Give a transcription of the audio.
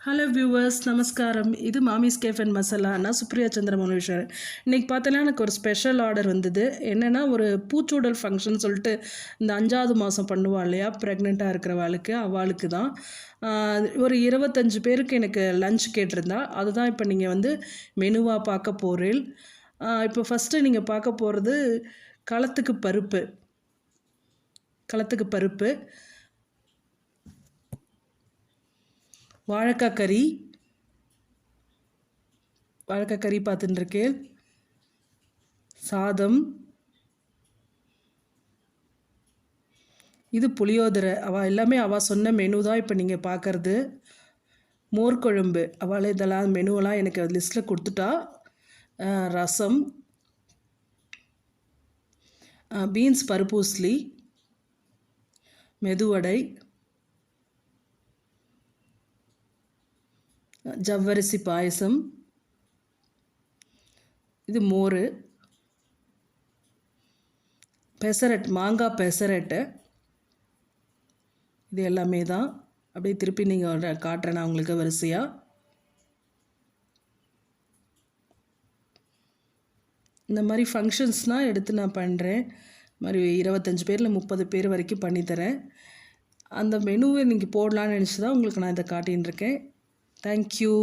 Hello viewers, நமஸ்காரம். இது மாமிஸ் cafe and masala. நான் சுப்ரியா சந்திரமௌலீஸ்வரன். இன்றைக்கி பார்த்தோன்னா எனக்கு ஒரு ஸ்பெஷல் ஆர்டர் வந்தது. என்னென்னா, ஒரு பூச்சூடல் ஃபங்க்ஷன் சொல்லிட்டு இந்த 5வது மாதம் பண்ணுவாள் இல்லையா, ப்ரெக்னெண்ட்டாக இருக்கிறவாளுக்கு, அவளுக்கு தான் ஒரு 25 பேருக்கு எனக்கு லஞ்ச் கேட்டிருந்தா. அதுதான் இப்போ நீங்கள் வந்து மெனுவாக பார்க்க போகிறேன். இப்போ ஃபஸ்ட்டு நீங்கள் பார்க்க போகிறது களத்துக்கு பருப்பு. வாழைக்காய் கறி பார்த்துட்டுருக்கேன். சாதம், இது புளியோதரை. எல்லாமே சொன்ன மெனு தான் இப்போ நீங்கள் பார்க்குறது. மோர் குழம்பு, இதெல்லாம் மெனுவெல்லாம் எனக்கு லிஸ்ட்டில் கொடுத்துட்டா. ரசம், பீன்ஸ் பருப்பு உஸ்லி, மெதுவடை, ஜவ்வரிசி பாயசம், இது மோர், பெசரட், மாங்காய் பெசரட்டு, இது எல்லாமே தான். அப்படியே திருப்பி நீங்கள் காட்டுறேன் நான் உங்களுக்கு வரிசையாக. இந்த மாதிரி ஃபங்க்ஷன்ஸ்னால் எடுத்து நான் பண்ணுறேன். மாதிரி 25 பேரில் 30 பேர் வரைக்கும் பண்ணித்தரேன். அந்த மெனுவை நீங்கள் போடலான்னு நினச்சி தான் உங்களுக்கு நான் இதை காட்டின்னு இருக்கேன். தேங்க்யூ.